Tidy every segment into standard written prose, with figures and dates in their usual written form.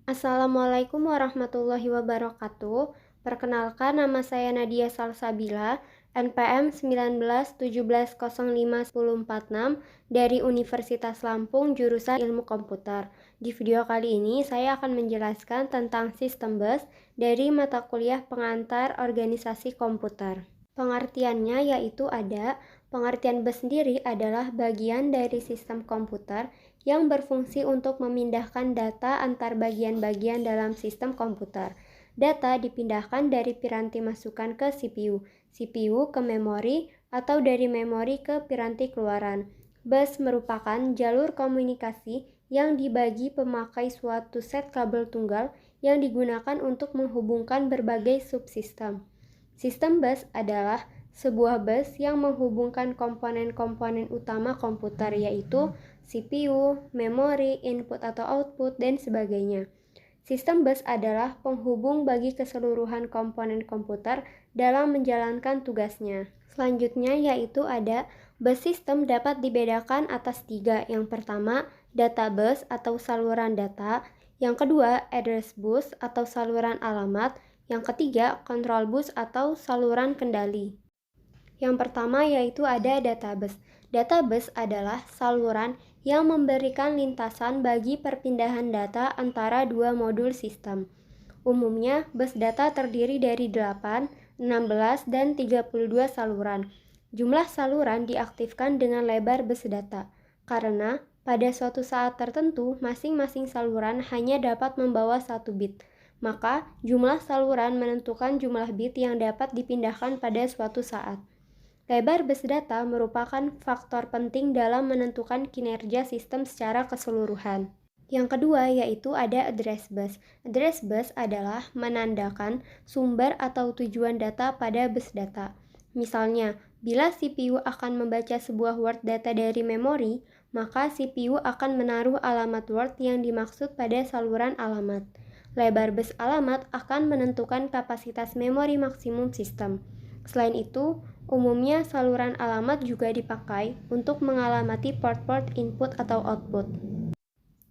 Assalamualaikum warahmatullahi wabarakatuh. Perkenalkan, nama saya Nadia Salsabila, NPM 1917051046 dari Universitas Lampung, jurusan Ilmu Komputer. Di video kali ini, saya akan menjelaskan tentang sistem bus dari mata kuliah pengantar organisasi komputer. Pengertiannya yaitu pengertian bus sendiri adalah bagian dari sistem komputer yang berfungsi untuk memindahkan data antar bagian-bagian dalam sistem komputer. Data dipindahkan dari piranti masukan ke CPU, CPU ke memori, atau dari memori ke piranti keluaran. Bus merupakan jalur komunikasi yang dibagi pemakai suatu set kabel tunggal yang digunakan untuk menghubungkan berbagai subsistem. Sistem bus adalah sebuah bus yang menghubungkan komponen-komponen utama komputer, yaitu CPU, memori, input atau output, dan sebagainya. Sistem bus adalah penghubung bagi keseluruhan komponen komputer dalam menjalankan tugasnya. Selanjutnya yaitu bus sistem dapat dibedakan atas 3. Yang pertama, data bus atau saluran data. Yang kedua, address bus atau saluran alamat. Yang ketiga, control bus atau saluran kendali. Yang pertama yaitu data bus. Data bus adalah saluran yang memberikan lintasan bagi perpindahan data antara dua modul sistem. Umumnya, bus data terdiri dari 8, 16, dan 32 saluran. Jumlah saluran diaktifkan dengan lebar bus data, karena pada suatu saat tertentu, masing-masing saluran hanya dapat membawa 1 bit. Maka, jumlah saluran menentukan jumlah bit yang dapat dipindahkan pada suatu saat. Lebar bus data merupakan faktor penting dalam menentukan kinerja sistem secara keseluruhan. Yang kedua yaitu address bus. Address bus adalah menandakan sumber atau tujuan data pada bus data. Misalnya, bila CPU akan membaca sebuah word data dari memori, maka CPU akan menaruh alamat word yang dimaksud pada saluran alamat. Lebar bus alamat akan menentukan kapasitas memori maksimum sistem. Selain itu, umumnya saluran alamat juga dipakai untuk mengalamati port-port input atau output.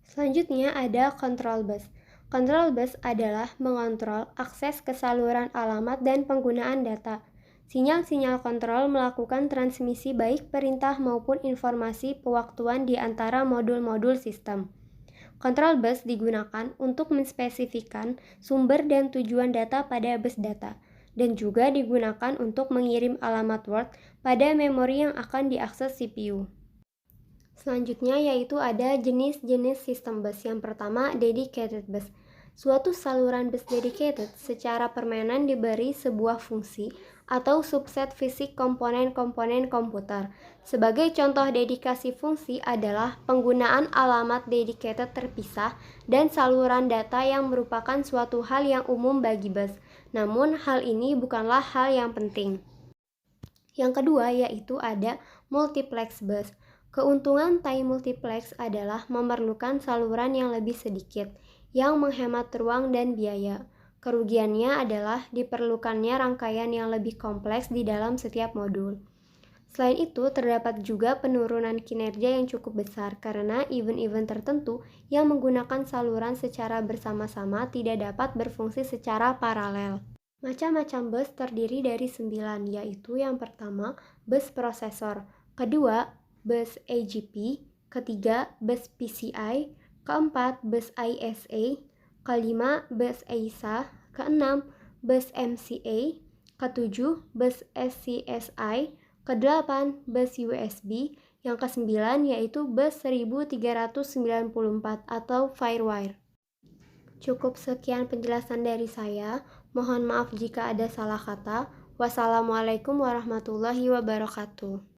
Selanjutnya ada control bus. Control bus adalah mengontrol akses ke saluran alamat dan penggunaan data. Sinyal-sinyal kontrol melakukan transmisi baik perintah maupun informasi pewaktuan di antara modul-modul sistem. Control bus digunakan untuk menspesifikkan sumber dan tujuan data pada bus data, dan juga digunakan untuk mengirim alamat word pada memori yang akan diakses CPU. Selanjutnya yaitu jenis-jenis sistem bus. Yang pertama, dedicated bus. Suatu saluran bus dedicated secara permanen diberi sebuah fungsi atau subset fisik komponen-komponen komputer. Sebagai contoh dedikasi fungsi adalah penggunaan alamat dedicated terpisah dan saluran data yang merupakan suatu hal yang umum bagi bus. Namun, hal ini bukanlah hal yang penting. Yang kedua yaitu multiplex bus. Keuntungan tie multiplex adalah memerlukan saluran yang lebih sedikit, yang menghemat ruang dan biaya. Kerugiannya adalah diperlukannya rangkaian yang lebih kompleks di dalam setiap modul. Selain itu, terdapat juga penurunan kinerja yang cukup besar karena event-event tertentu yang menggunakan saluran secara bersama-sama tidak dapat berfungsi secara paralel. Macam-macam bus terdiri dari 9, yaitu yang pertama, bus prosesor, kedua, bus AGP, ketiga, bus PCI, keempat, bus ISA, kelima, bus AISA, keenam, bus MCA, ketujuh, bus SCSI, kedelapan, bus USB, yang kesembilan yaitu bus 1394 atau Firewire. Cukup sekian penjelasan dari saya. Mohon maaf jika ada salah kata. Wassalamualaikum warahmatullahi wabarakatuh.